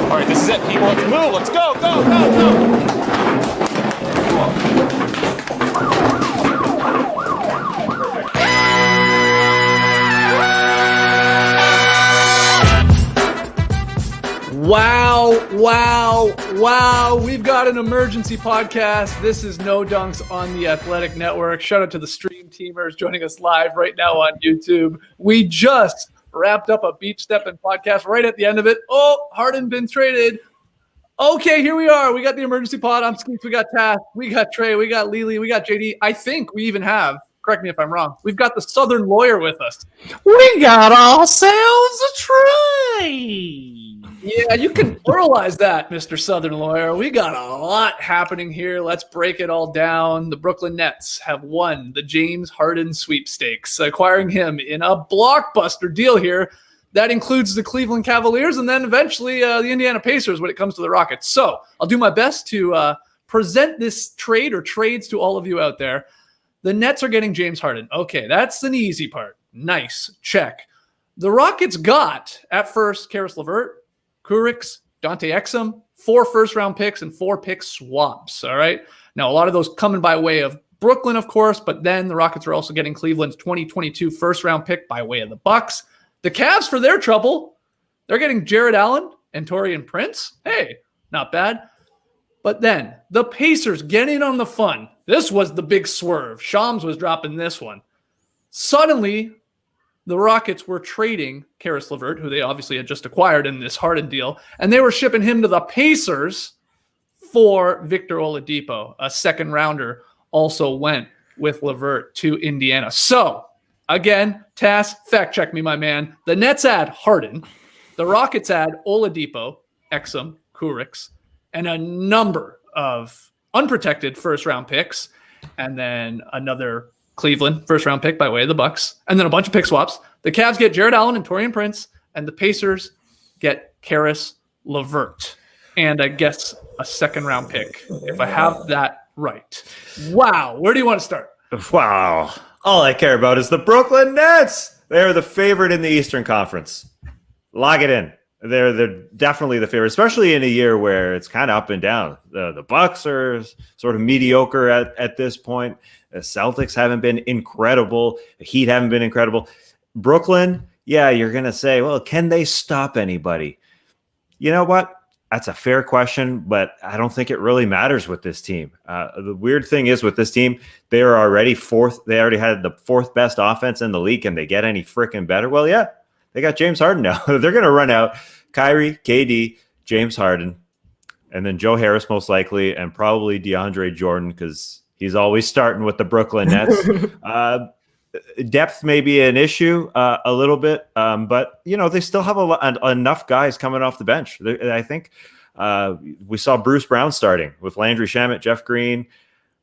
All right, this is it, people. Let's move. Let's go, go, go, go. Wow. We've got an emergency podcast. This is No Dunks on the Athletic Network. Shout out to the stream teamers joining us live right now on YouTube. We just wrapped up a beach stepping podcast right at the end of it. Oh, Harden been traded. Okay, here we are. We got the emergency pod. I'm Skeets. We got Tass. We got Trey. We got Lily. We got JD. I think we even have, correct me if I'm wrong, we've got the Southern lawyer with us. We got ourselves a trade. Yeah, you can pluralize that, Mr. Southern Lawyer. We got a lot happening here. Let's break it all down. The Brooklyn Nets have won the James Harden sweepstakes, acquiring him in a blockbuster deal here that includes the Cleveland Cavaliers and then eventually the Indiana Pacers when it comes to the Rockets. So I'll do my best to present this trade or trades to all of you out there. The Nets are getting James Harden. Okay, that's an easy part. Nice. Check. The Rockets got, at first, Caris LeVert, Reax, Dante Exum, 4 first-round picks, and 4 pick swaps, all right? Now, a lot of those coming by way of Brooklyn, of course, but then the Rockets are also getting Cleveland's 2022 first-round pick by way of the Bucks. The Cavs, for their trouble, they're getting Jarrett Allen and Taurean Prince. Hey, not bad. But then the Pacers get in on the fun. This was the big swerve. Shams was dropping this one. Suddenly, the Rockets were trading Caris LeVert, who they obviously had just acquired in this Harden deal, and they were shipping him to the Pacers for Victor Oladipo. A second rounder also went with LeVert to Indiana. So, again, Tass, fact check me, my man. The Nets add Harden. The Rockets add Oladipo, Exum, Reax, and a number of unprotected first-round picks, and then another Cleveland first-round pick by way of the Bucks, and then a bunch of pick swaps. The Cavs get Jarrett Allen and Taurean Prince, and the Pacers get Caris LeVert, and I guess a second-round pick, if I have that right. Wow. Where do you want to start? Wow. All I care about is the Brooklyn Nets. They're the favorite in the Eastern Conference. Lock it in. They're definitely the favorite, especially in a year where it's kind of up and down. The Bucks are sort of mediocre at this point. The Celtics haven't been incredible. The Heat haven't been incredible. Brooklyn, yeah, you're going to say, well, can they stop anybody? You know what? That's a fair question, but I don't think it really matters with this team. The weird thing is with this team, they are already fourth. They already had the 4th best offense in the league. Can they get any freaking better? Well, yeah, they got James Harden now. They're going to run out Kyrie, KD, James Harden, and then Joe Harris most likely, and probably DeAndre Jordan because he's always starting with the Brooklyn Nets. Depth may be an issue a little bit, but, you know, they still have enough guys coming off the bench. I think we saw Bruce Brown starting with Landry Shamet, Jeff Green,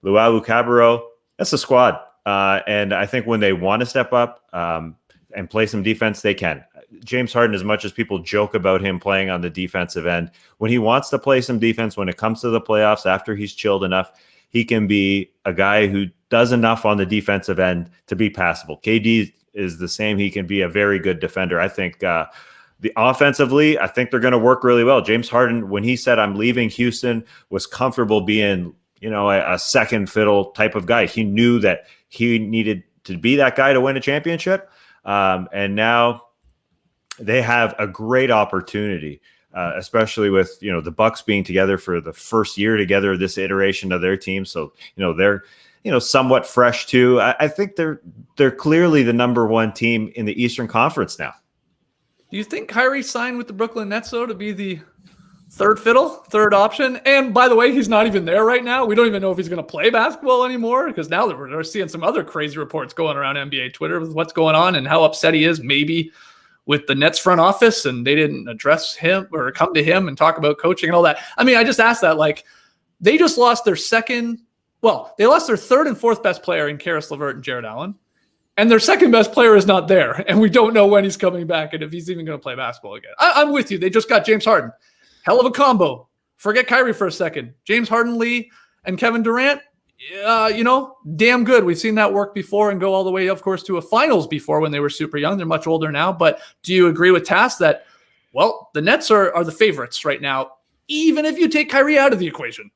Luau Cabarro. That's a squad. And I think when they want to step up and play some defense, they can. James Harden, as much as people joke about him playing on the defensive end, when he wants to play some defense, when it comes to the playoffs, after he's chilled enough, he can be a guy who does enough on the defensive end to be passable. KD is the same. He can be a very good defender. I think the offensively, I think they're going to work really well. James Harden, when he said, I'm leaving Houston, was comfortable being, you know, a second fiddle type of guy. He knew that he needed to be that guy to win a championship. And now they have a great opportunity, especially with, you know, the Bucks being together for the first year together, this iteration of their team. So, you know, they're, you know, somewhat fresh too. I think they're clearly the number 1 team in the Eastern Conference now. Do you think Kyrie signed with the Brooklyn Nets, though, to be the third fiddle, third option? And by the way, he's not even there right now. We don't even know if he's going to play basketball anymore because now that we're seeing some other crazy reports going around NBA Twitter with what's going on and how upset he is maybe with the Nets front office and they didn't address him or come to him and talk about coaching and all that. I mean, I just asked that, like, they just lost their they lost their 3rd and 4th best player in Caris LeVert and Jarrett Allen. And their 2nd best player is not there. And we don't know when he's coming back and if he's even going to play basketball again. I'm with you. They just got James Harden. Hell of a combo forget Kyrie for a second. James Harden, Lee, and Kevin Durant, damn good. We've seen that work before and go all the way, of course, to a finals before when they were super young. They're much older now. But do you agree with Tass that, well, the Nets are the favorites right now, even if you take Kyrie out of the equation?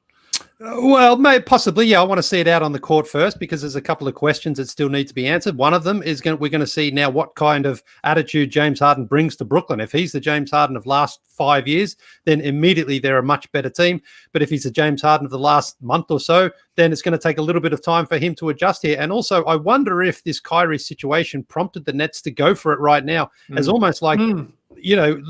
Well, possibly. Yeah, I want to see it out on the court first because there's a couple of questions that still need to be answered. One of them is we're going to see now what kind of attitude James Harden brings to Brooklyn. If he's the James Harden of last 5 years, then immediately they're a much better team. But if he's the James Harden of the last month or so, then it's going to take a little bit of time for him to adjust here. And also, I wonder if this Kyrie situation prompted the Nets to go for it right now as almost like...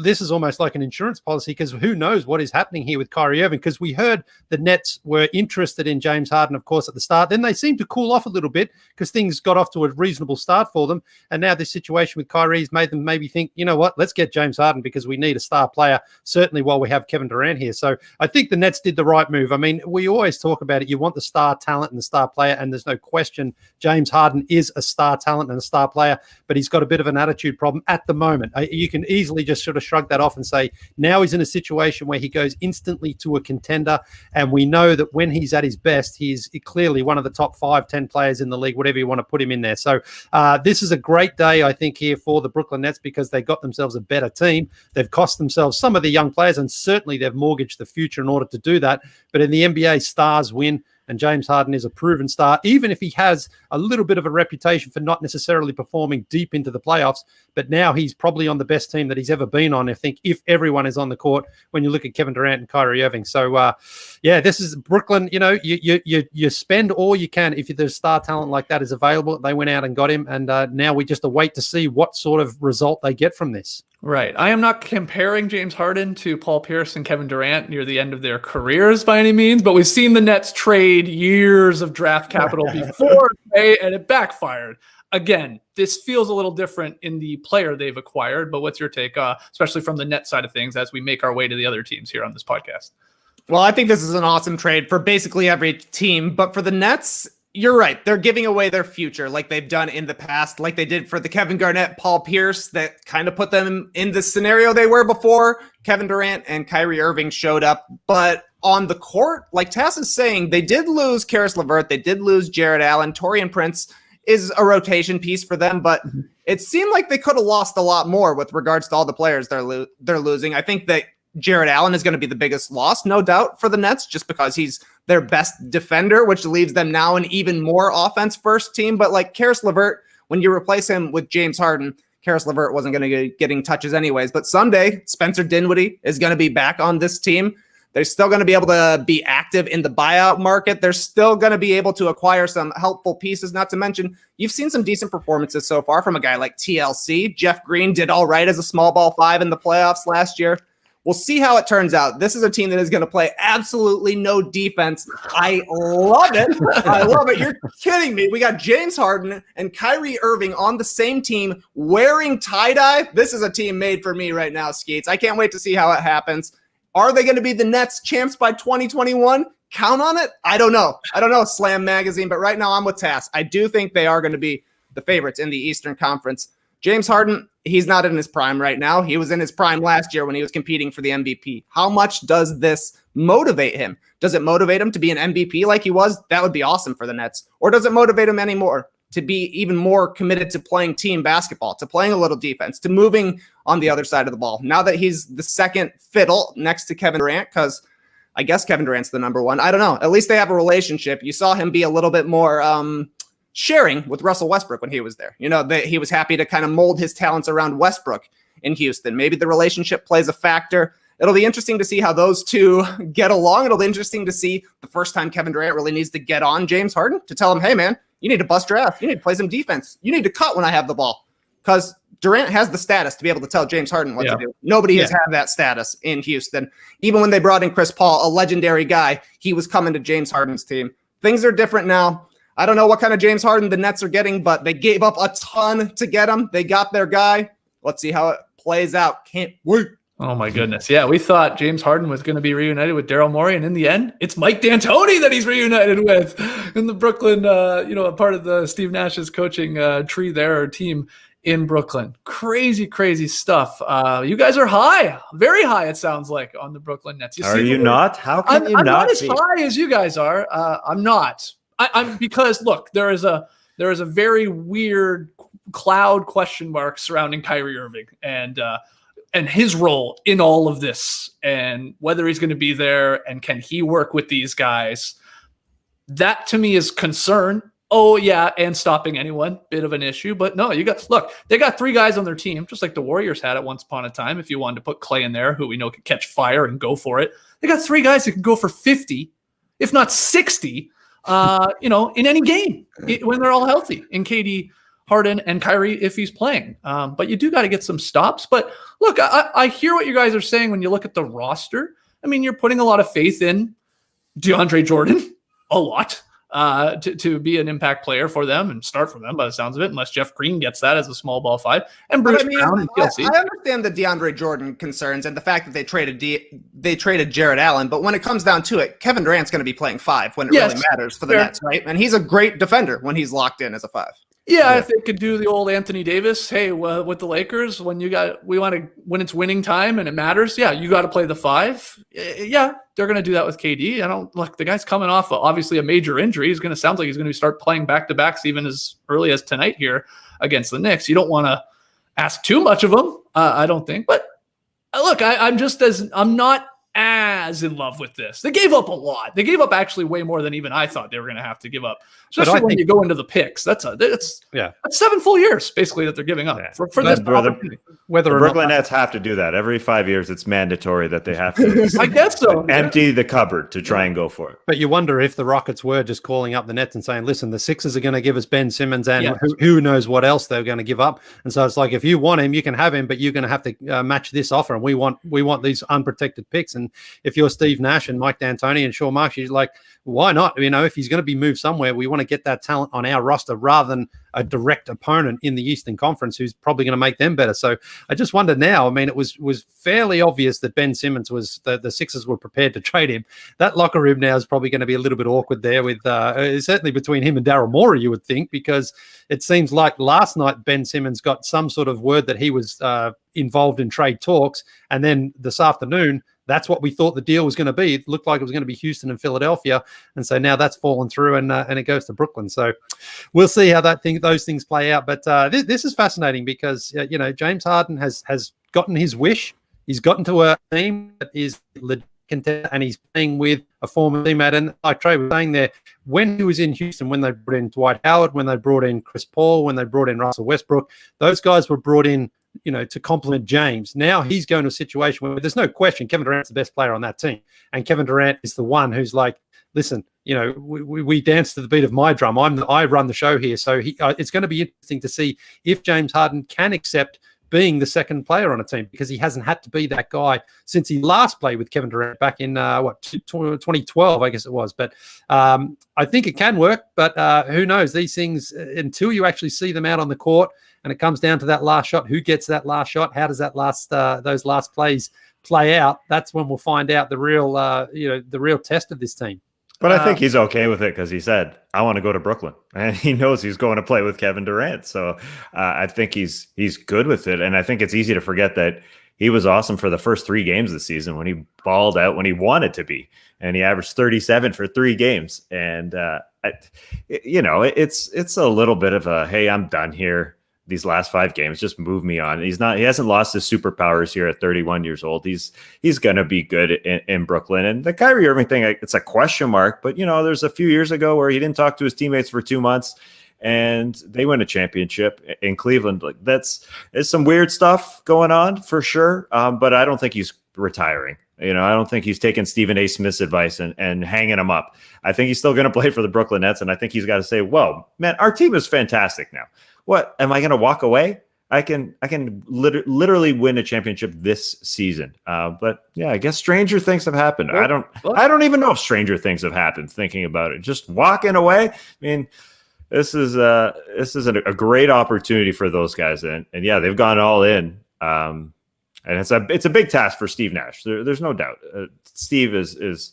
this is almost like an insurance policy because who knows what is happening here with Kyrie Irving, because we heard the Nets were interested in James Harden, of course, at the start. Then they seemed to cool off a little bit because things got off to a reasonable start for them. And now this situation with Kyrie has made them maybe think, you know what, let's get James Harden because we need a star player, certainly while we have Kevin Durant here. So I think the Nets did the right move. I mean, we always talk about it. You want the star talent and the star player, and there's no question James Harden is a star talent and a star player, but he's got a bit of an attitude problem at the moment. You can easily just sort of shrug that off and say now he's in a situation where he goes instantly to a contender, and we know that when he's at his best, he's clearly one of the top 5-10 players in the league, whatever you want to put him in there. So this is a great day, I think, here for the Brooklyn Nets because they got themselves a better team. They've cost themselves some of the young players, and certainly they've mortgaged the future in order to do that. But in the NBA, stars win. And James Harden is a proven star, even if he has a little bit of a reputation for not necessarily performing deep into the playoffs. But now he's probably on the best team that he's ever been on, I think, if everyone is on the court when you look at Kevin Durant and Kyrie Irving. So, this is Brooklyn. You spend all you can if there's star talent like that is available. They went out and got him. And now we just await to see what sort of result they get from this. Right. I am not comparing James Harden to Paul Pierce and Kevin Durant near the end of their careers by any means, but we've seen the Nets trade years of draft capital before, and it backfired. Again, this feels a little different in the player they've acquired, but what's your take, especially from the Nets side of things, as we make our way to the other teams here on this podcast? Well, I think this is an awesome trade for basically every team, but for the Nets, you're right. They're giving away their future like they've done in the past, like they did for the Kevin Garnett, Paul Pierce, that kind of put them in the scenario they were before Kevin Durant and Kyrie Irving showed up. But on the court, like Tass is saying, they did lose Caris LeVert. They did lose Jarrett Allen. Taurean Prince is a rotation piece for them, but it seemed like they could have lost a lot more with regards to all the players they're losing. I think that Jarrett Allen is going to be the biggest loss, no doubt, for the Nets, just because he's their best defender, which leaves them now an even more offense-first team. But like Caris LeVert, when you replace him with James Harden, Caris LeVert wasn't going to be getting touches anyways. But someday, Spencer Dinwiddie is going to be back on this team. They're still going to be able to be active in the buyout market. They're still going to be able to acquire some helpful pieces, not to mention you've seen some decent performances so far from a guy like TLC. Jeff Green did all right as a small ball 5 in the playoffs last year. We'll see how it turns out. This is a team that is going to play absolutely no defense. I love it. I love it. You're kidding me. We got James Harden and Kyrie Irving on the same team wearing tie-dye. This is a team made for me right now, Skeets. I can't wait to see how it happens. Are they going to be the Nets champs by 2021? Count on it? I don't know. Slam Magazine, but right now I'm with Tass. I do think they are going to be the favorites in the Eastern Conference. James Harden, he's not in his prime right now. He was in his prime last year when he was competing for the MVP. How much does this motivate him? Does it motivate him to be an MVP like he was? That would be awesome for the Nets. Or does it motivate him anymore to be even more committed to playing team basketball, to playing a little defense, to moving on the other side of the ball? Now that he's the second fiddle next to Kevin Durant, because I guess Kevin Durant's the number one. I don't know. At least they have a relationship. You saw him be a little bit more sharing with Russell Westbrook when he was there. You know, he was happy to kind of mold his talents around Westbrook in Houston. Maybe the relationship plays a factor. It'll be interesting to see how those two get along. It'll be interesting to see the first time Kevin Durant really needs to get on James Harden to tell him, hey, man, you need to bust your ass. You need to play some defense. You need to cut when I have the ball. Because Durant has the status to be able to tell James Harden what to do. Nobody has had that status in Houston. Even when they brought in Chris Paul, a legendary guy, he was coming to James Harden's team. Things are different now. I don't know what kind of James Harden the Nets are getting, but they gave up a ton to get him. They got their guy. Let's see how it plays out. Can't wait. Oh, my goodness. Yeah, we thought James Harden was going to be reunited with Daryl Morey, and in the end, it's Mike D'Antoni that he's reunited with in the Brooklyn, a part of the Steve Nash's coaching tree there, or team in Brooklyn. Crazy, crazy stuff. You guys are high, very high, it sounds like, on the Brooklyn Nets. Are you not? How can you I'm not not as be? high as you guys are. I'm not. I'm because look, there is a very weird cloud question mark surrounding Kyrie Irving and his role in all of this, and whether he's going to be there and can he work with these guys. That to me is concern. Oh yeah, and stopping anyone, bit of an issue. But no, they got 3 guys on their team, just like the Warriors had at once upon a time. If you wanted to put Clay in there, who we know could catch fire and go for it, they got 3 guys that can go for 50, if not 60, in any game when they're all healthy. In KD, Harden, and Kyrie if he's playing. But you do got to get some stops. But look, I hear what you guys are saying when you look at the roster. I mean, you're putting a lot of faith in DeAndre Jordan, a lot. To be an impact player for them and start for them by the sounds of it, unless Jeff Green gets that as a small ball 5. And Bruce Brown and Kelsey. I understand the DeAndre Jordan concerns and the fact that they traded Jarrett Allen, but when it comes down to it, Kevin Durant's going to be playing 5 when it really matters for the Nets, right? And he's a great defender when he's locked in as a 5. Yeah, if they could do the old Anthony Davis, hey, with the Lakers, when it's winning time and it matters, you got to play the 5. Yeah, they're going to do that with KD. The guy's coming off obviously a major injury. Sounds like he's going to start playing back-to-backs even as early as tonight here against the Knicks. You don't want to ask too much of him, I don't think. But look, I'm not as in love with this. They gave up a lot. They gave up actually way more than even I thought they were going to have to give up, especially when you go into the picks. That's 7 full years basically that they're giving up for this. Whether the Brooklyn Nets have to do that every 5 years, it's mandatory that they have to. I guess so. Empty the cupboard to try and go for it. But you wonder if the Rockets were just calling up the Nets and saying, "Listen, the Sixers are going to give us Ben Simmons, and who knows what else they're going to give up." And so it's like, if you want him, you can have him, but you're going to have to match this offer, and we want these unprotected picks. And if you're Steve Nash and Mike D'Antoni and Sean Marks, you're like, why not? If he's going to be moved somewhere, we want to get that talent on our roster rather than a direct opponent in the Eastern Conference who's probably going to make them better. So I just wonder now, it was fairly obvious that Ben Simmons was the Sixers were prepared to trade him. That locker room now is probably going to be a little bit awkward there with certainly between him and Daryl Morey, you would think, because it seems like last night Ben Simmons got some sort of word that he was involved in trade talks. And then this afternoon, that's what we thought the deal was going to be. It looked like it was going to be Houston and Philadelphia. And so now that's fallen through and it goes to Brooklyn. So we'll see how those things play out. But this is fascinating because, James Harden has gotten his wish. He's gotten to a team that is legit contender, and he's playing with a former teammate. And like Trey was saying there, when he was in Houston, when they brought in Dwight Howard, when they brought in Chris Paul, when they brought in Russell Westbrook, those guys were brought in to complement James. Now he's going to a situation where there's no question Kevin Durant's the best player on that team. And Kevin Durant is the one who's like, listen, we dance to the beat of my drum. I run the show here. So it's going to be interesting to see if James Harden can accept being the second player on a team, because he hasn't had to be that guy since he last played with Kevin Durant back in 2012, I guess it was. But I think it can work, but who knows? These things, until you actually see them out on the court and it comes down to that last shot, who gets that last shot? How does that those last plays play out? That's when we'll find out the real test of this team. But I think he's okay with it because he said, I want to go to Brooklyn. And he knows he's going to play with Kevin Durant. So I think he's good with it. And I think it's easy to forget that he was awesome for the first 3 games of the season when he balled out when he wanted to be. And he averaged 37 for 3 games. And, it's a little bit of a, hey, I'm done here. These last 5 games, just move me on. He hasn't lost his superpowers here at 31 years old. He's going to be good in Brooklyn. And the Kyrie Irving thing, it's a question mark, but there's a few years ago where he didn't talk to his teammates for 2 months and they win a championship in Cleveland. Like there's some weird stuff going on for sure. But I don't think he's retiring. I don't think he's taking Stephen A. Smith's advice and hanging him up. I think he's still going to play for the Brooklyn Nets. And I think he's got to say, well, man, our team is fantastic now. What, am I going to walk away? I can literally win a championship this season. But yeah, I guess stranger things have happened. I don't even know if stranger things have happened thinking about it. Just walking away. I mean, this is a great opportunity for those guys. And yeah, they've gone all in. And it's a big task for Steve Nash. There's no doubt. Steve is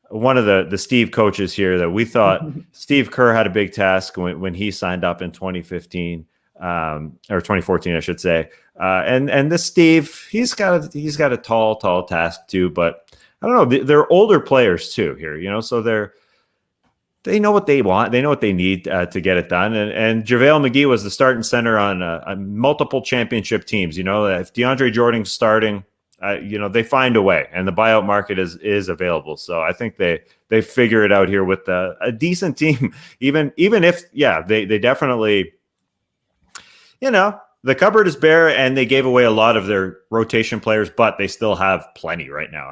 one of the Steve coaches here that we thought Steve Kerr had a big task when he signed up in 2015. or 2014, I should say. And this Steve, he's got a tall task too. But I don't know. They're older players too here, so they know what they want. They know what they need to get it done. And JaVale McGee was the starting center on multiple championship teams. If DeAndre Jordan's starting, they find a way, and the buyout market is available. So I think they figure it out here with a decent team. Even if they definitely, the cupboard is bare, and they gave away a lot of their rotation players, but they still have plenty right now.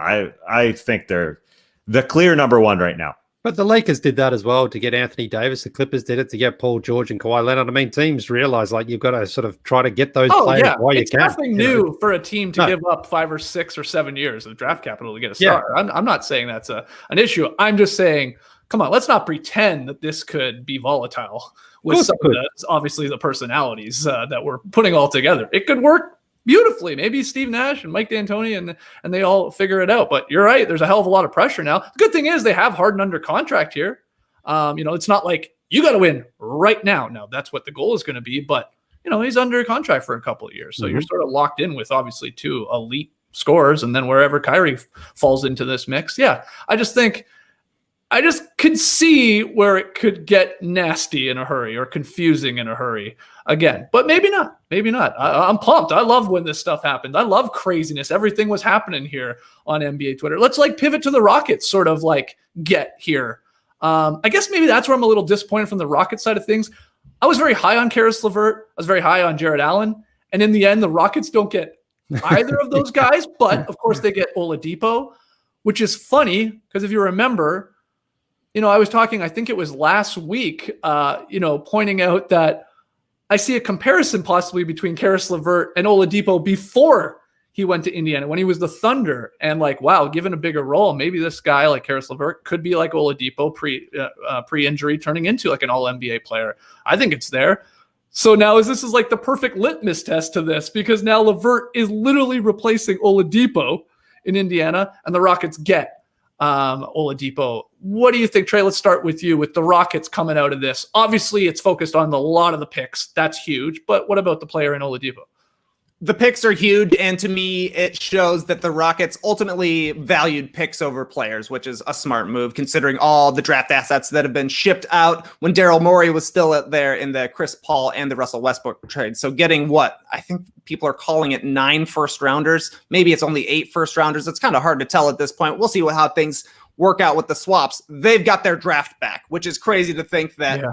I think they're the clear number one right now. But the Lakers did that as well to get Anthony Davis. The Clippers did it to get Paul George and Kawhi Leonard. I mean, teams realize you've got to sort of try to get those players while you can. It's nothing new for a team to give up 5 or 6 or 7 years of draft capital to get a star. I'm not saying that's an issue. I'm just saying, come on, let's not pretend that this could be volatile with some of obviously the personalities that we're putting all together. It could work beautifully. Maybe Steve Nash and Mike D'Antoni and they all figure it out. But you're right. There's a hell of a lot of pressure now. The good thing is they have Harden under contract here. It's not like you got to win right now. Now that's what the goal is going to be. But, he's under contract for a couple of years. So you're sort of locked in with obviously 2 elite scorers. And then wherever Kyrie falls into this mix. Yeah, I just could see where it could get nasty in a hurry or confusing in a hurry again, but maybe not. I'm pumped. I love when this stuff happens. I love craziness. Everything was happening here on NBA Twitter. Let's pivot to the Rockets sort of get here. I guess maybe that's where I'm a little disappointed from the Rockets side of things. I was very high on Caris LeVert. I was very high on Jarrett Allen. And in the end, the Rockets don't get either of those guys, but of course they get Oladipo, which is funny because if you remember, I was talking, I think it was last week, pointing out that I see a comparison possibly between Caris LeVert and Oladipo before he went to Indiana when he was the Thunder. And wow, given a bigger role, maybe this guy like Caris LeVert could be like Oladipo pre-injury turning into an all-NBA player. I think it's there. So now this is the perfect litmus test to this because now LeVert is literally replacing Oladipo in Indiana and the Rockets get Oladipo. What do you think, Trey? Let's start with you with the Rockets coming out of this. Obviously, it's focused on a lot of the picks. That's huge. But what about the player in Oladipo? The picks are huge, and to me, it shows that the Rockets ultimately valued picks over players, which is a smart move considering all the draft assets that have been shipped out when Daryl Morey was still out there in the Chris Paul and the Russell Westbrook trade. So getting I think people are calling it 9 first-rounders. Maybe it's only 8 first-rounders. It's kind of hard to tell at this point. We'll see how things work out with the swaps. They've got their draft back, which is crazy to think that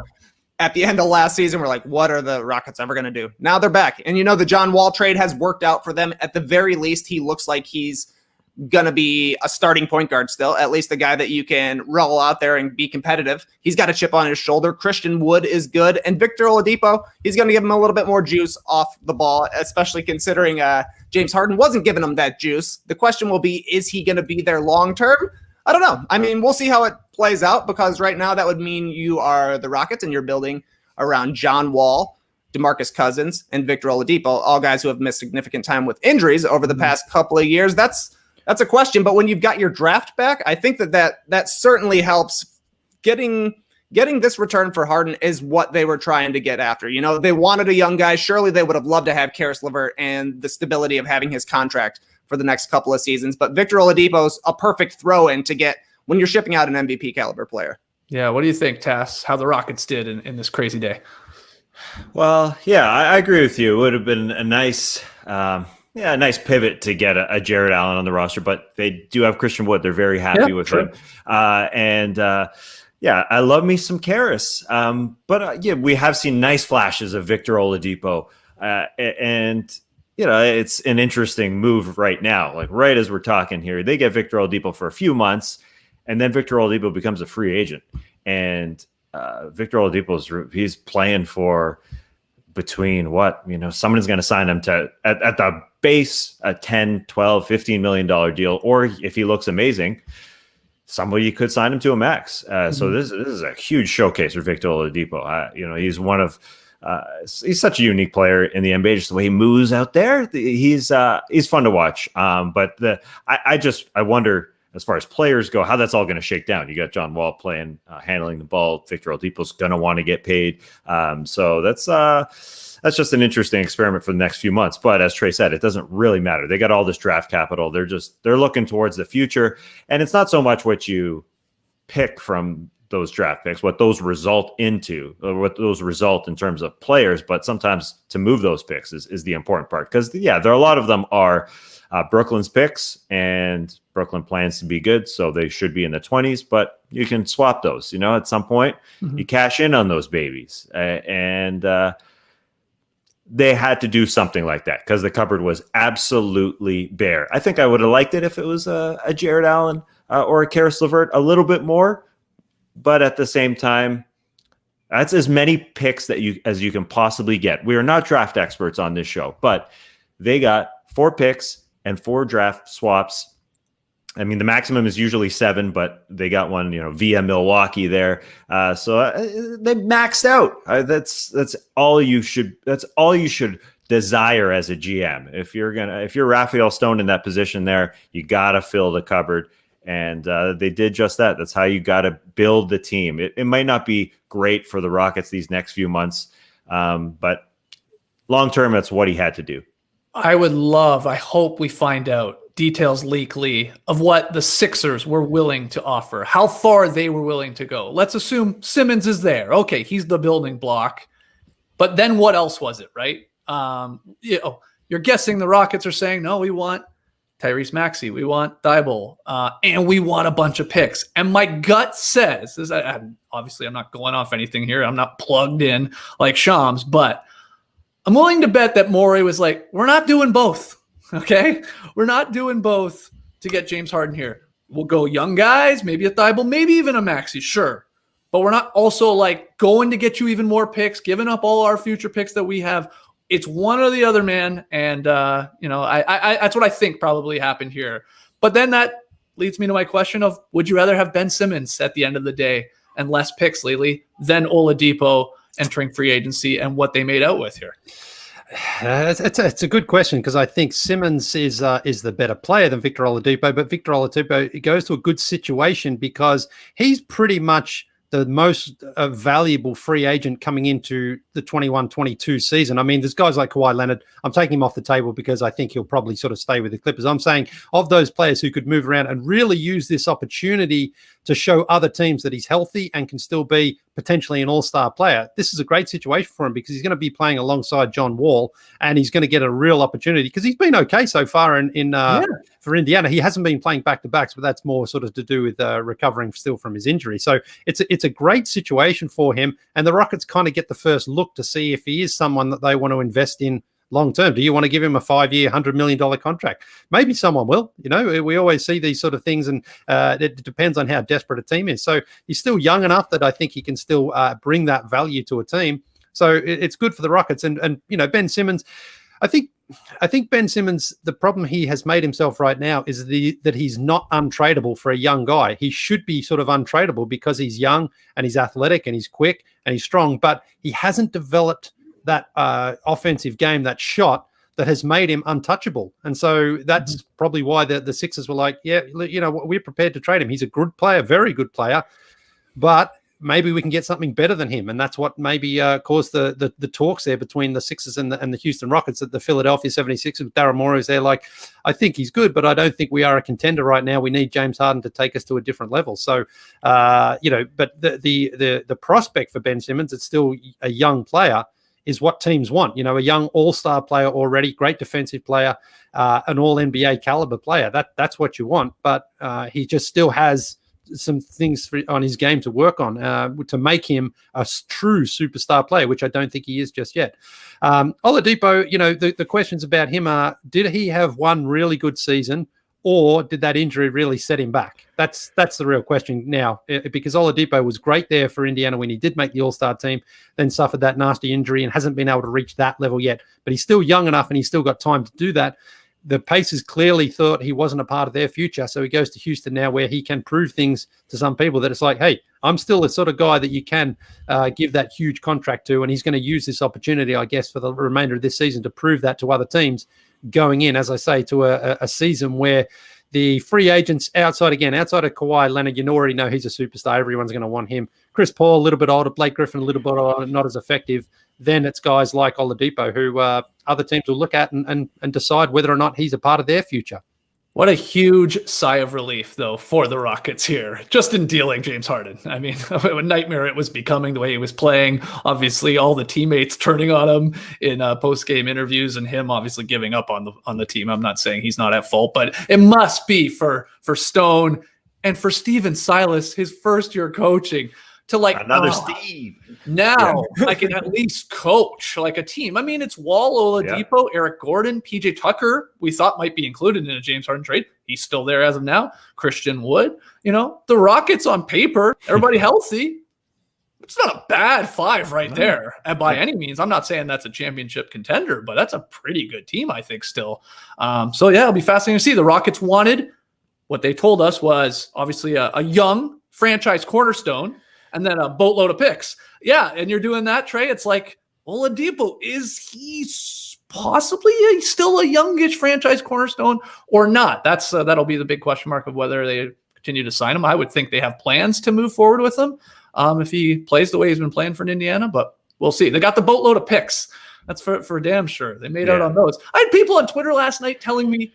at the end of last season, we're like, what are the Rockets ever going to do? Now they're back. And the John Wall trade has worked out for them. At the very least, he looks like he's going to be a starting point guard still, at least the guy that you can roll out there and be competitive. He's got a chip on his shoulder. Christian Wood is good. And Victor Oladipo, he's going to give him a little bit more juice off the ball, especially considering James Harden wasn't giving him that juice. The question will be, is he going to be there long-term? I don't know. I mean, we'll see how it plays out because right now that would mean you are the Rockets and you're building around John Wall, DeMarcus Cousins, and Victor Oladipo, all guys who have missed significant time with injuries over the past couple of years. That's a question. But when you've got your draft back, I think that certainly helps. Getting this return for Harden is what they were trying to get after. They wanted a young guy. Surely they would have loved to have Caris LeVert and the stability of having his contract for the next couple of seasons. But Victor Oladipo's a perfect throw-in to get when you're shipping out an MVP caliber player. Yeah, what do you think, Tass? How the Rockets did in this crazy day? Well, yeah, I agree with you. It would have been a nice pivot to get a Jarrett Allen on the roster, but they do have Christian Wood. They're very happy with him. I love me some Caris. But we have seen nice flashes of Victor Oladipo. It's an interesting move right now. Right as we're talking here, they get Victor Oladipo for a few months, and then Victor Oladipo becomes a free agent. And Victor Oladipo he's playing for between someone's going to sign him to at the base a 10, 12, $15 million deal, or if he looks amazing, somebody could sign him to a max. So this is a huge showcase for Victor Oladipo. He's one of he's such a unique player in the NBA. Just the way he moves out there, he's fun to watch. But I wonder, as far as players go, how that's all going to shake down. You got John Wall playing, handling the ball. Victor Oladipo's going to want to get paid. So that's that's just an interesting experiment for the next few months. But as Trey said, it doesn't really matter. They got all this draft capital. They're looking towards the future. And it's not so much what you pick from those draft picks, what those result into, or what those result in terms of players, but sometimes to move those picks is the important part. Because there are a lot of them are Brooklyn's picks, and Brooklyn plans to be good, so they should be in the 20s, but you can swap those, at some point. You cash in on those babies. And they had to do something like that because the cupboard was absolutely bare. I think I would have liked it if it was a Jarrett Allen or a Caris LeVert a little bit more. But at the same time, that's as many picks as you can possibly get. We are not draft experts on this show, but they got 4 picks and 4 draft swaps. I mean, the maximum is usually 7, but they got one, via Milwaukee there. So they maxed out. That's all you should. That's all you should desire as a GM. If you're Raphael Stone in that position there, you gotta fill the cupboard. And they did just that. That's how you got to build the team. It might not be great for the Rockets these next few months, but long term, that's what he had to do. I hope we find out details leakly of what the Sixers were willing to offer, how far they were willing to go. Let's assume Simmons is there. Okay, he's the building block. But then what else was it, right? You're guessing the Rockets are saying, no, we want Tyrese Maxey, we want Thibault, and we want a bunch of picks. And my gut says, obviously I'm not going off anything here. I'm not plugged in like Shams, but I'm willing to bet that Morey was like, we're not doing both, okay? We're not doing both to get James Harden here. We'll go young guys, maybe a Thibault, maybe even a Maxey, sure. But we're not also like going to get you even more picks, giving up all our future picks that we have. It's one or the other, man. And, I that's what I think probably happened here. But then that leads me to my question of, would you rather have Ben Simmons at the end of the day and less picks lately than Oladipo entering free agency and what they made out with here? It's a good question because I think Simmons is the better player than Victor Oladipo. But Victor Oladipo goes to a good situation because he's pretty much the most valuable free agent coming into the 21-22 season. I mean, there's guys like Kawhi Leonard. I'm taking him off the table because I think he'll probably sort of stay with the Clippers. I'm saying of those players who could move around and really use this opportunity to show other teams that he's healthy and can still be potentially an all-star player. This is a great situation for him because he's going to be playing alongside John Wall and he's going to get a real opportunity because he's been okay so far for Indiana. He hasn't been playing back-to-backs, but that's more sort of to do with recovering still from his injury. So it's a great situation for him, and the Rockets kind of get the first look to see if he is someone that they want to invest in long-term. Do you want to give him a 5-year, $100 million contract? Maybe someone will. We always see these sort of things, and it depends on how desperate a team is. So he's still young enough that I think he can still bring that value to a team. So it's good for the Rockets. And Ben Simmons, I think Ben Simmons, the problem he has made himself right now is that he's not untradeable for a young guy. He should be sort of untradeable because he's young and he's athletic and he's quick and he's strong, but he hasn't developed that offensive game, that shot that has made him untouchable. And so that's probably why the Sixers were like, yeah, we're prepared to trade him. He's a good player, very good player, but maybe we can get something better than him. And that's what maybe caused the talks there between the Sixers and the Houston Rockets at the Philadelphia 76ers with Daryl Morey. They're like, I think he's good, but I don't think we are a contender right now. We need James Harden to take us to a different level. So, but the prospect for Ben Simmons, it's still a young player, is what teams want. A young all-star player already, great defensive player, an all-NBA caliber player. That's what you want. But he just still has some things on his game to work on to make him a true superstar player, which I don't think he is just yet. Oladipo, the questions about him are, did he have one really good season, or did that injury really set him back? That's the real question now, because Oladipo was great there for Indiana when he did make the All-Star team, then suffered that nasty injury and hasn't been able to reach that level yet. But he's still young enough and he's still got time to do that. The Pacers clearly thought he wasn't a part of their future, so he goes to Houston now where he can prove things to some people that it's like, hey, I'm still the sort of guy that you can give that huge contract to, and he's going to use this opportunity, I guess, for the remainder of this season to prove that to other teams going in, as I say, to a season where the free agents outside of Kawhi Leonard, you already know he's a superstar. Everyone's going to want him. Chris Paul, a little bit older. Blake Griffin, a little bit older, not as effective. then it's guys like Oladipo who other teams will look at and decide whether or not he's a part of their future. What a huge sigh of relief, though, for the Rockets here, just in dealing James Harden. I mean, a nightmare it was becoming the way he was playing. Obviously, all the teammates turning on him in post-game interviews, and him obviously giving up on the team. I'm not saying he's not at fault, but it must be for Stone and for Steven Silas, his first year coaching, to another Steve. Now I can at least coach like a team. I mean, it's Wall, Oladipo, Eric Gordon, PJ Tucker, we thought might be included in a James Harden trade. He's still there as of now. Christian Wood, the Rockets on paper, everybody healthy. It's not a bad 5 right there by any means. I'm not saying that's a championship contender, but that's a pretty good team, I think, still. So yeah, it'll be fascinating to see. The Rockets wanted, what they told us was obviously a young franchise cornerstone, and then a boatload of picks. Yeah, and you're doing that, Trey. It's like, Oladipo, is he possibly still a youngish franchise cornerstone or not? That'll be the big question mark of whether they continue to sign him. I would think they have plans to move forward with him if he plays the way he's been playing for Indiana, but we'll see. They got the boatload of picks. That's for damn sure. They made out on those. I had people on Twitter last night telling me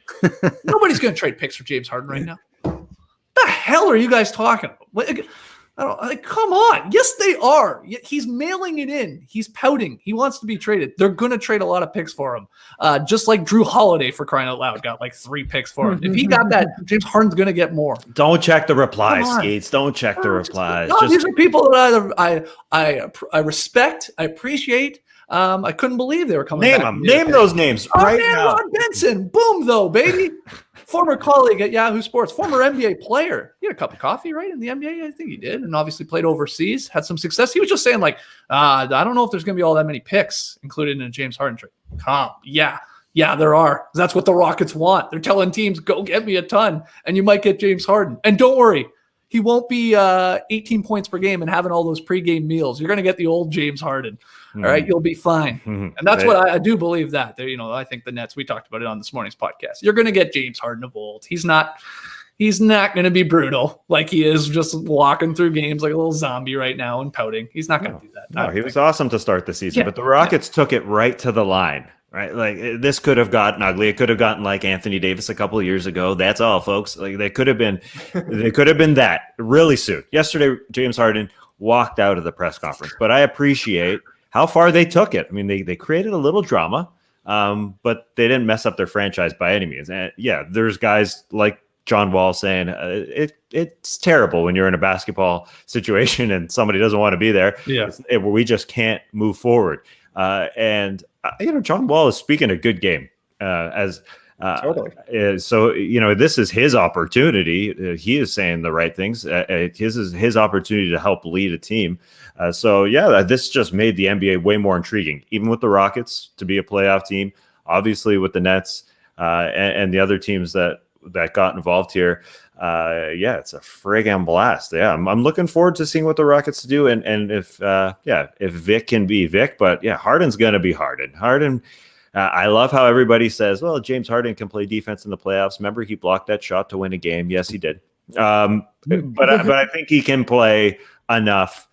nobody's going to trade picks for James Harden right now. What the hell are you guys talking about? Come on. Yes, they are. He's mailing it in. He's pouting. He wants to be traded. They're going to trade a lot of picks for him. Just like Drew Holiday, for crying out loud, got 3 picks for him. If he got that, James Harden's going to get more. Don't check the replies, Skates. Don't check the replies. No, these are people that I respect. I appreciate. I couldn't believe they were coming back. Name those names right now. Ron Benson. Boom, though, baby. Former colleague at Yahoo Sports, former NBA player. He had a cup of coffee, right, in the NBA? I think he did, and obviously played overseas, had some success. He was just saying, I don't know if there's going to be all that many picks included in a James Harden trade. Yeah, there are. That's what the Rockets want. They're telling teams, go get me a ton, and you might get James Harden. And don't worry, he won't be 18 points per game and having all those pregame meals. You're going to get the old James Harden. All right, you'll be fine. And that's what I do believe that. I think the Nets, we talked about it on this morning's podcast. You're going to get James Harden of old. He's not going to be brutal like he is just walking through games like a little zombie right now and pouting. He's not going to do that. No, he was awesome to start the season, but the Rockets took it right to the line. Right, this could have gotten ugly. It could have gotten like Anthony Davis a couple of years ago. That's all, folks. They could have been that really soon. Yesterday, James Harden walked out of the press conference, but I appreciate how far they took it. I mean, they created a little drama, but they didn't mess up their franchise by any means. And there's guys like John Wall saying it's terrible when you're in a basketball situation and somebody doesn't want to be there. Yeah, we just can't move forward. John Wall is speaking a good game totally. So this is his opportunity. He is saying the right things. This is his opportunity to help lead a team. This just made the NBA way more intriguing, even with the Rockets to be a playoff team. Obviously, with the Nets and the other teams that got involved here. It's a friggin' blast. Yeah, I'm looking forward to seeing what the Rockets do, and if Vic can be Vic, but Harden's gonna be Harden. Harden. I love how everybody says, well, James Harden can play defense in the playoffs. Remember, he blocked that shot to win a game. Yes, he did. But I think he can play enough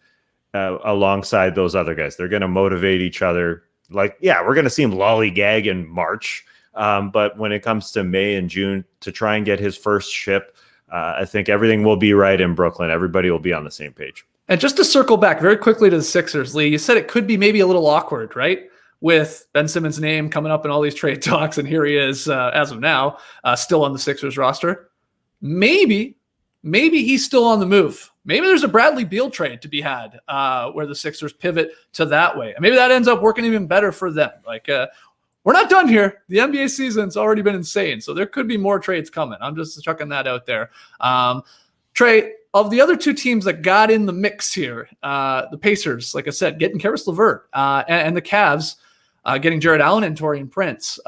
alongside those other guys. They're going to motivate each other. We're going to see him lollygag in March. But when it comes to May and June to try and get his first ship, I think everything will be right in Brooklyn. Everybody will be on the same page. And just to circle back very quickly to the Sixers, Lee, you said it could be maybe a little awkward, right? With Ben Simmons' name coming up in all these trade talks, and here he is, as of now, still on the Sixers roster. Maybe he's still on the move. Maybe there's a Bradley Beal trade to be had where the Sixers pivot to that way. And maybe that ends up working even better for them. We're not done here. The NBA season's already been insane, so there could be more trades coming. I'm just chucking that out there. Trey, of the other two teams that got in the mix here, the Pacers, like I said, getting Caris LeVert, and the Cavs getting Jarrett Allen and Taurean Prince.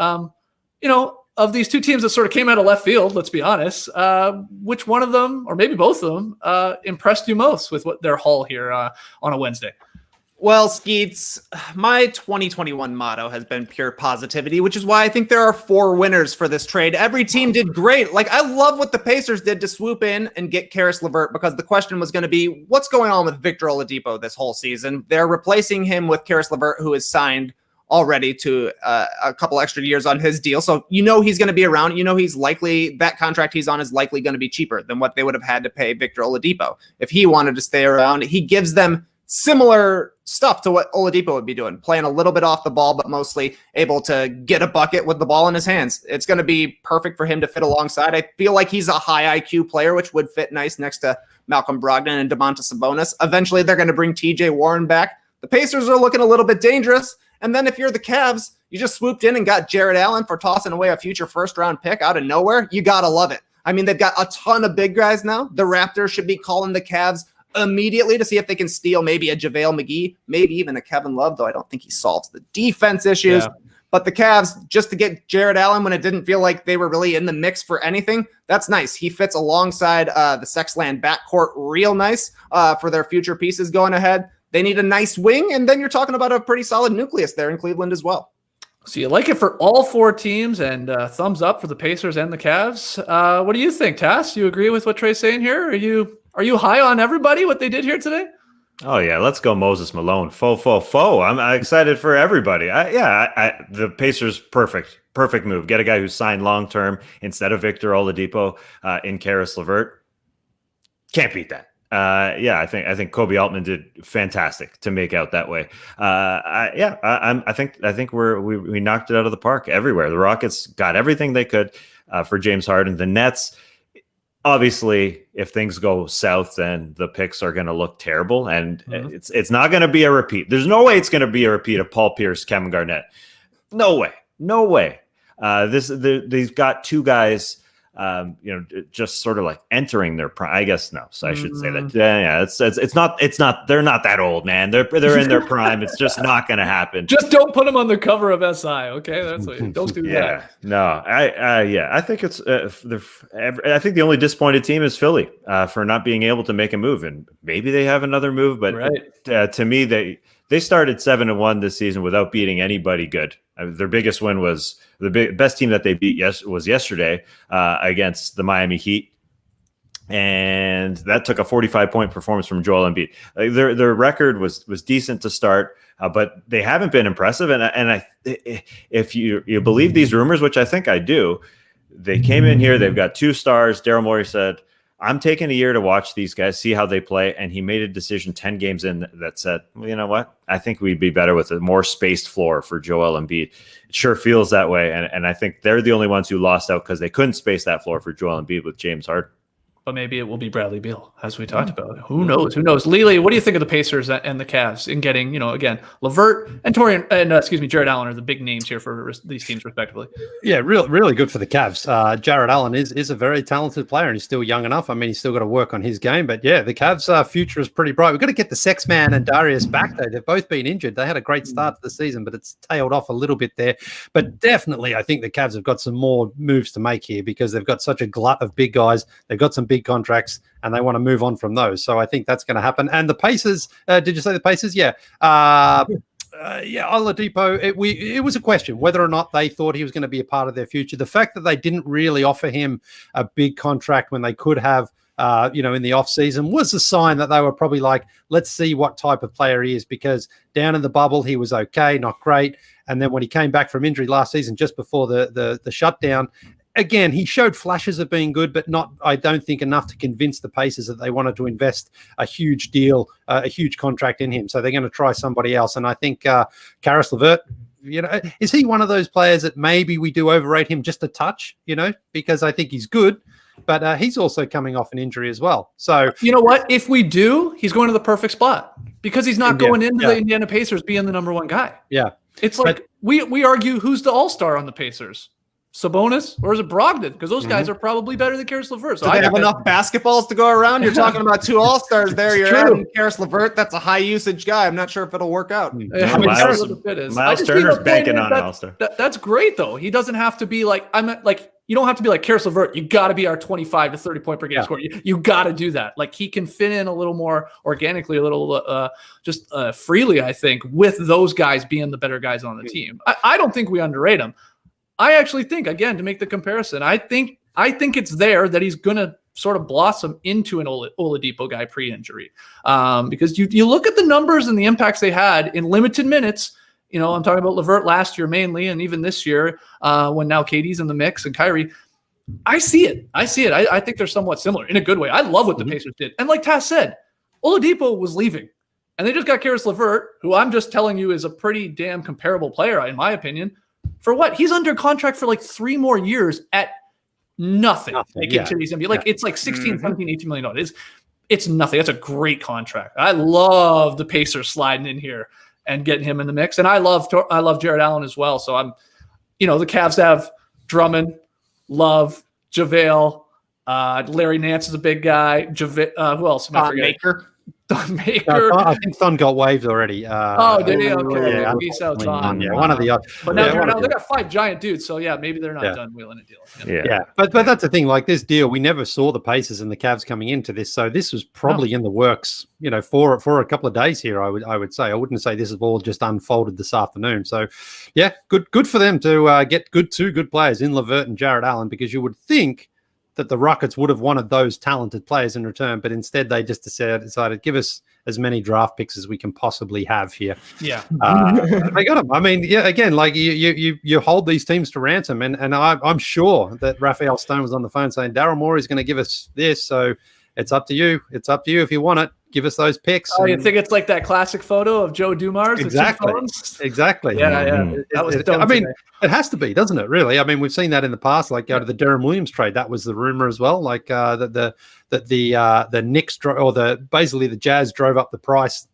Of these two teams that sort of came out of left field, let's be honest, which one of them, or maybe both of them, impressed you most with what their haul here on a Wednesday? Well, Skeets, my 2021 motto has been pure positivity, which is why I think there are 4 winners for this trade. Every team did great. Like, I love what the Pacers did to swoop in and get Caris LeVert, because the question was going to be, what's going on with Victor Oladipo this whole season? They're replacing him with Caris LeVert, who is signed already to a couple extra years on his deal. So he's going to be around. He's likely, that contract he's on is likely going to be cheaper than what they would have had to pay Victor Oladipo if he wanted to stay around. He gives them similar stuff to what Oladipo would be doing, playing a little bit off the ball, but mostly able to get a bucket with the ball in his hands. It's going to be perfect for him to fit alongside. I feel like he's a high IQ player, which would fit nice next to Malcolm Brogdon and Domantas Sabonis. Eventually, they're going to bring TJ Warren back. The Pacers are looking a little bit dangerous. And then if you're the Cavs, you just swooped in and got Jarrett Allen for tossing away a future first-round pick out of nowhere. You got to love it. I mean, they've got a ton of big guys now. The Raptors should be calling the Cavs immediately to see if they can steal maybe a JaVale McGee, maybe even a Kevin Love, though I don't think he solves the defense issues. Yeah. But the Cavs, just to get Jarrett Allen when it didn't feel like they were really in the mix for anything, that's nice. He fits alongside the Sexland backcourt real nice for their future pieces going ahead. They need a nice wing, and then you're talking about a pretty solid nucleus there in Cleveland as well. So you like it for all 4 teams, and thumbs up for the Pacers and the Cavs. What do you think, Tass? You agree with what Trey's saying here? Are you high on everybody, what they did here today? Oh, yeah. Let's go Moses Malone. Faux. I'm excited for everybody. The Pacers, perfect move. Get a guy who's signed long-term instead of Victor Oladipo in Caris LeVert. Can't beat that. I think Kobe Altman did fantastic to make out that way. I think we knocked it out of the park everywhere. The Rockets got everything they could for James Harden. The Nets, obviously, if things go south, then the picks are going to look terrible, and it's not going to be a repeat. There's no way it's going to be a repeat of Paul Pierce, Kevin Garnett. No way. They've got 2 guys. Just sort of like entering their prime. I guess no. So I should say that. Yeah. It's not. They're not that old, man. They're in their prime. It's just not going to happen. Just don't put them on the cover of SI. Okay, that's what. Don't do that. Yeah. No. I think it's. I think the only disappointed team is Philly for not being able to make a move, and maybe they have another move. But to me, they started 7-1 this season without beating anybody good. Their biggest win was the best team that they beat was yesterday against the Miami Heat, and that took a 45-point performance from Joel Embiid. Their record was decent to start, but they haven't been impressive. And if you believe these rumors, which I think I do, they came in here. They've got 2 stars. Daryl Morey said, I'm taking a year to watch these guys, see how they play. And he made a decision 10 games in that said, well, you know what? I think we'd be better with a more spaced floor for Joel Embiid. It sure feels that way. And I think they're the only ones who lost out because they couldn't space that floor for Joel Embiid with James Harden. But maybe it will be Bradley Beal, as we talked about. Who knows? Lily, what do you think of the Pacers and the Cavs in getting, again, LeVert and Taurean and Jarrett Allen are the big names here for these teams, respectively. Yeah, really good for the Cavs. Jarrett Allen is a very talented player, and he's still young enough. I mean, he's still got to work on his game. But yeah, the Cavs' future is pretty bright. We've got to get the Sex Man and Darius back, though. They've both been injured. They had a great start to the season, but it's tailed off a little bit there. But definitely, I think the Cavs have got some more moves to make here because they've got such a glut of big guys. They've got some big contracts, and they want to move on from those. So I think that's going to happen. And the Pacers, did you say the Pacers? Yeah. Oladipo, it was a question whether or not they thought he was going to be a part of their future. The fact that they didn't really offer him a big contract when they could have, in the offseason was a sign that they were probably like, let's see what type of player he is, because down in the bubble, he was okay, not great. And then when he came back from injury last season, just before the shutdown, again, he showed flashes of being good, but not, I don't think, enough to convince the Pacers that they wanted to invest a huge deal, a huge contract in him. So they're going to try somebody else. And I think Caris LeVert, is he one of those players that maybe we do overrate him just a touch, because I think he's good, but he's also coming off an injury as well. So you know what? If we do, he's going to the perfect spot because he's not going into the Indiana Pacers being the number 1 guy. Yeah. It's like we argue who's the all-star on the Pacers. Sabonis, or is it Brogdon? Because those guys are probably better than Caris LeVert. So I have enough basketballs to go around. You're talking about 2 all-stars there. You're adding Caris LeVert. That's a high-usage guy. I'm not sure if it'll work out. Miles Turner's banking on an all-star. That's great, though. He doesn't have to be like you don't have to be like Caris LeVert. You got to be our 25 to 30 point per game scorer. You got to do that. Like he can fit in a little more organically, a little just freely, I think, with those guys being the better guys on the team. I don't think we underrate him. I actually think, again, to make the comparison, I think it's there that he's going to sort of blossom into an Oladipo guy pre-injury. Because you look at the numbers and the impacts they had in limited minutes. You know, I'm talking about LeVert last year mainly, and even this year when now KD's in the mix and Kyrie. I see it. I think they're somewhat similar in a good way. I love what the Pacers did. And like Taz said, Oladipo was leaving. And they just got Caris LeVert, who I'm just telling you is a pretty damn comparable player, in my opinion. For what? He's under contract for like 3 more years at nothing. It's like 16, 17, $18 million. It's nothing. That's a great contract. I love the Pacers sliding in here and getting him in the mix. And I love Jarrett Allen as well. So I'm, the Cavs have Drummond, Love, JaVale, Larry Nance is a big guy. Who else? Maker. Thon Maker. I think Thon got waived already. Did he? Okay. Yeah, Peace out, Thon. Yeah, one of the other. But now they got 5 giant dudes, so maybe they're not done wheeling a deal. Yeah. But that's the thing. Like this deal, we never saw the Pacers and the Cavs coming into this, so this was probably in the works. For a couple of days here. I would say. I wouldn't say this is all just unfolded this afternoon. So, yeah, good for them to get two good players in LeVert and Jarrett Allen, because you would think that the Rockets would have wanted those talented players in return, but instead they just decided give us as many draft picks as we can possibly have here. Yeah, they got them. I mean, again, like you hold these teams to ransom, and I'm sure that Raphael Stone was on the phone saying Daryl Morey is going to give us this, so it's up to you. It's up to you if you want it. Give us those picks. Oh, you think it's like that classic photo of Joe Dumars? Exactly. Yeah. That was I mean, it has to be, doesn't it? Really? I mean, we've seen that in the past. Like go to the Deron Williams trade. That was the rumor as well. Like that the Knicks basically the Jazz drove up the price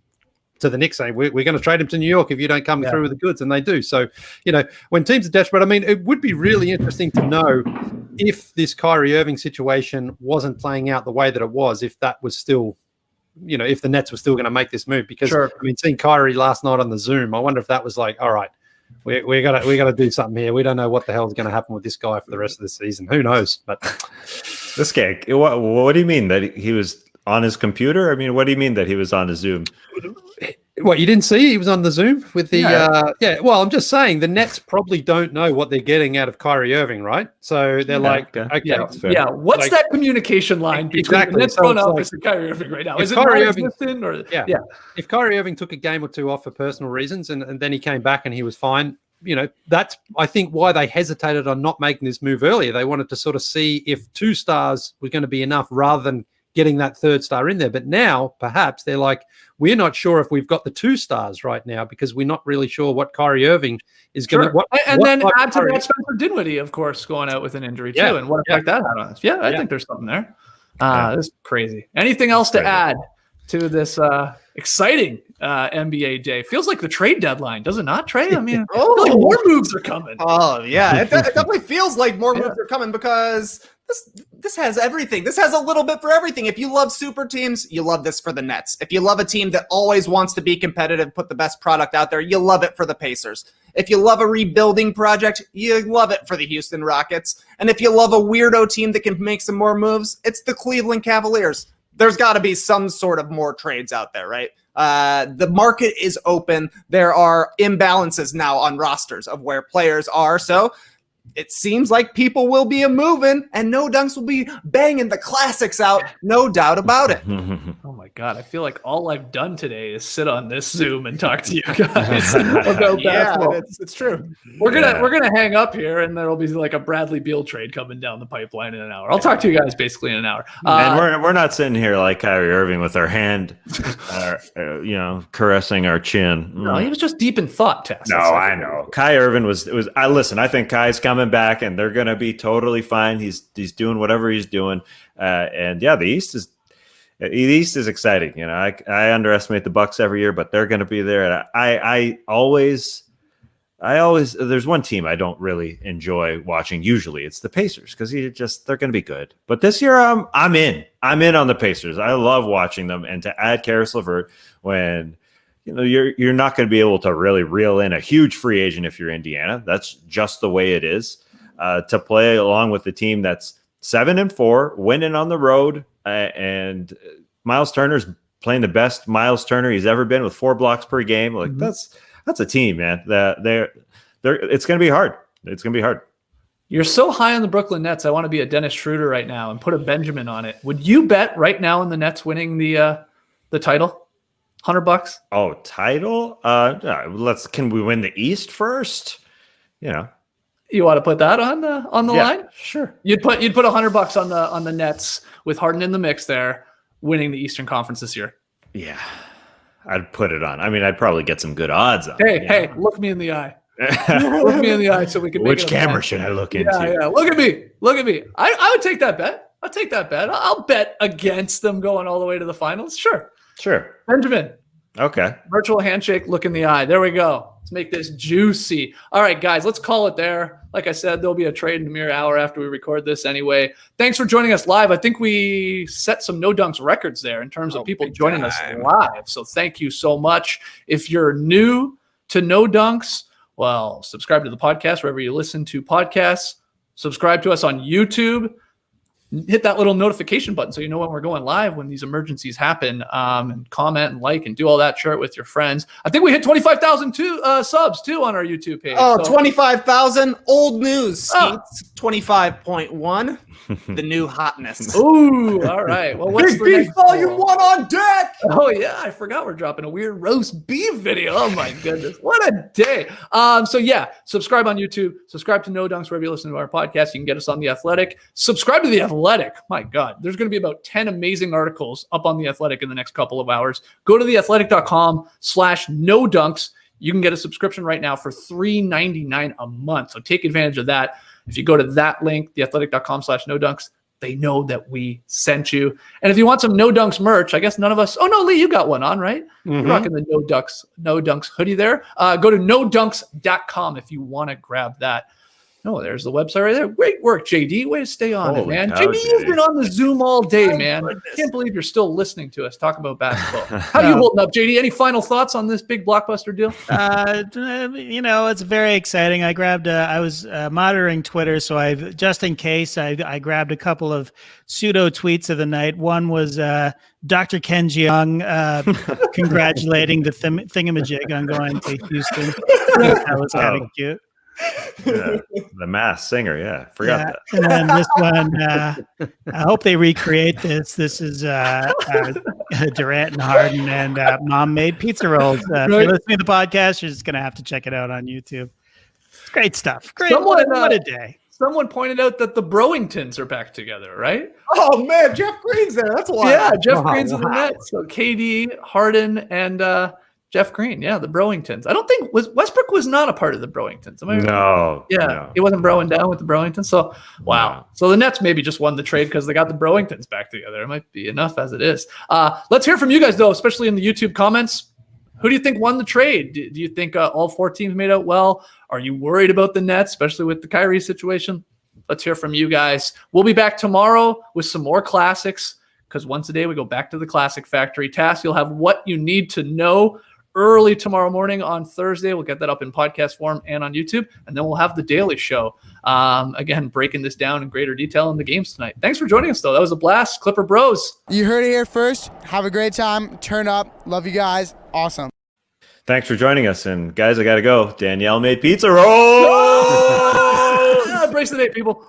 to the Knicks, saying we're going to trade him to New York if you don't come through with the goods, and they do. So when teams are desperate, I mean, it would be really interesting to know if this Kyrie Irving situation wasn't playing out the way that it was, if that was still. If the Nets were still going to make this move, because I mean, seeing Kyrie last night on the Zoom, I wonder if that was like, all right, we got to do something here. We don't know what the hell is going to happen with this guy for the rest of the season. Who knows? But this guy, what do you mean that he was on his computer? I mean, what do you mean that he was on a Zoom? What, you didn't see he was on the Zoom with the well, I'm just saying the Nets probably don't know what they're getting out of Kyrie Irving, right? So they're like, okay, what's that communication line between the Nets front office and Kyrie Irving right now? Is it Kyrie Irving or if Kyrie Irving took a game or two off for personal reasons and then he came back and he was fine, that's I think why they hesitated on not making this move earlier. They wanted to sort of see if 2 stars was going to be enough rather than getting that 3rd star in there. But now perhaps they're like, we're not sure if we've got the 2 stars right now, because we're not really sure what Kyrie Irving is going to. Then add to that Spencer Dinwiddie, of course, going out with an injury too, and what effect that had on us. I think there's something there. This is crazy. Anything else to add to this exciting NBA day? Feels like the trade deadline, does it not, Trey? I mean, I feel like more moves are coming. Oh yeah, it definitely feels like more moves are coming, because this has everything. This has a little bit for everything. If you love super teams, you love this for the Nets. If you love a team that always wants to be competitive, put the best product out there, you love it for the Pacers. If you love a rebuilding project, you love it for the Houston Rockets. And if you love a weirdo team that can make some more moves, it's the Cleveland Cavaliers. There's got to be some sort of more trades out there, right? The market is open. There are imbalances now on rosters of where players are. So it seems like people will be moving, and No Dunks will be banging the classics out, no doubt about it. Oh my God, I feel like all I've done today is sit on this Zoom and talk to you guys about basketball. It's true. We're gonna hang up here, and there'll be like a Bradley Beal trade coming down the pipeline in an hour. I'll talk to you guys basically in an hour. And we're not sitting here like Kyrie Irving with our hand, caressing our chin. No, he was just deep in thought, Tess. No, I know. Kyrie Irving was. I think Kai's coming back, and they're gonna be totally fine. He's doing whatever he's doing, the East is exciting. I underestimate the Bucks every year, but they're gonna be there. And I always there's one team I don't really enjoy watching. Usually it's the Pacers, because they're gonna be good. But this year I'm in on the Pacers. I love watching them, and to add Caris LeVert when. You're not going to be able to really reel in a huge free agent if you're Indiana. That's just the way it is. to play along with the team that's 7-4, winning on the road, and Miles Turner's playing the best Miles Turner he's ever been with 4 blocks per game. Like that's a team, man. It's going to be hard. It's going to be hard. You're so high on the Brooklyn Nets. I want to be a Dennis Schroeder right now and put a Benjamin on it. Would you bet right now on the Nets winning the title? $100? Oh, title? Can we win the East first? You want to put that on the line? Sure. You'd put $100 on the Nets with Harden in the mix there, winning the Eastern Conference this year. Yeah, I'd put it on. I mean, I'd probably get some good odds on. Hey, look me in the eye. Look me in the eye so we can. Which camera should I look into? Yeah. Look at me. I would take that bet. I'll bet against them going all the way to the finals. Sure. Benjamin. Okay. Virtual handshake, look in the eye. There we go. Let's make this juicy. All right, guys, let's call it there. Like I said, there'll be a trade in a mere hour after we record this anyway. Thanks for joining us live. I think we set some No Dunks records there in terms of people joining us live. So thank you so much. If you're new to No Dunks, well, subscribe to the podcast wherever you listen to podcasts. Subscribe to us on YouTube. Hit that little notification button so you know when we're going live, when these emergencies happen, and comment and like and do all that. Share it with your friends. I think we hit 25,000 subs too on our YouTube page. Oh, so 25,000. Old news. 25.1. The new hotness. Ooh, all right. Well, what's the next Volume 1 on deck? Oh yeah, I forgot we're dropping a weird roast beef video. Oh my goodness, what a day! So yeah, subscribe on YouTube. Subscribe to No Dunks wherever you listen to our podcast. You can get us on The Athletic. Subscribe to The Athletic. My God, there's going to be about 10 amazing articles up on The Athletic in the next couple of hours. Go to theathletic.com/no dunks. You can get a subscription right now for $3.99 a month. So take advantage of that. If you go to that link, theathletic.com/no dunks, they know that we sent you. And if you want some No Dunks merch, I guess none of us. Oh no, Lee, you got one on, right? You're rocking the No Dunks hoodie there. Go to nodunks.com if you want to grab that. No, there's the website right there. Great work, JD. Way to stay on it, man. JD, you've been on the Zoom all day, man. I can't believe you're still listening to us talk about basketball. How you holding up, JD? Any final thoughts on this big blockbuster deal? It's very exciting. I was monitoring Twitter, so just in case, I grabbed a couple of pseudo tweets of the night. One was Dr. Ken Jeong congratulating the thingamajig on going to Houston. That was kind of cute. Yeah, the Masked Singer, forgot that. And then this one, I hope they recreate this. This is Durant and Harden and Mom made pizza rolls. If you're listening to the podcast, you're just gonna have to check it out on YouTube. It's great stuff. Great, what a day. Someone pointed out that the Browingtons are back together, right? Oh man, Jeff Green's there. That's why. Yeah, Jeff Green's in the Nets. So KD, Harden, and Jeff Green, the Browingtons. I don't think Westbrook was not a part of the Browingtons. Am I right? No. He wasn't broing down with the Browingtons. So wow. No. So the Nets maybe just won the trade because they got the Browingtons back together. It might be enough as it is. Let's hear from you guys though, especially in the YouTube comments. Who do you think won the trade? Do you think all 4 teams made out well? Are you worried about the Nets, especially with the Kyrie situation? Let's hear from you guys. We'll be back tomorrow with some more classics because once a day we go back to the Classic Factory. Task, you'll have what you need to know early tomorrow morning on Thursday. We'll get that up in podcast form and on YouTube. And then we'll have the Daily Show. Again, breaking this down in greater detail in the games tonight. Thanks for joining us, though. That was a blast. Clipper Bros. You heard it here first. Have a great time. Turn up. Love you guys. Awesome. Thanks for joining us. And guys, I got to go. Danielle made pizza rolls. Embrace the day, people.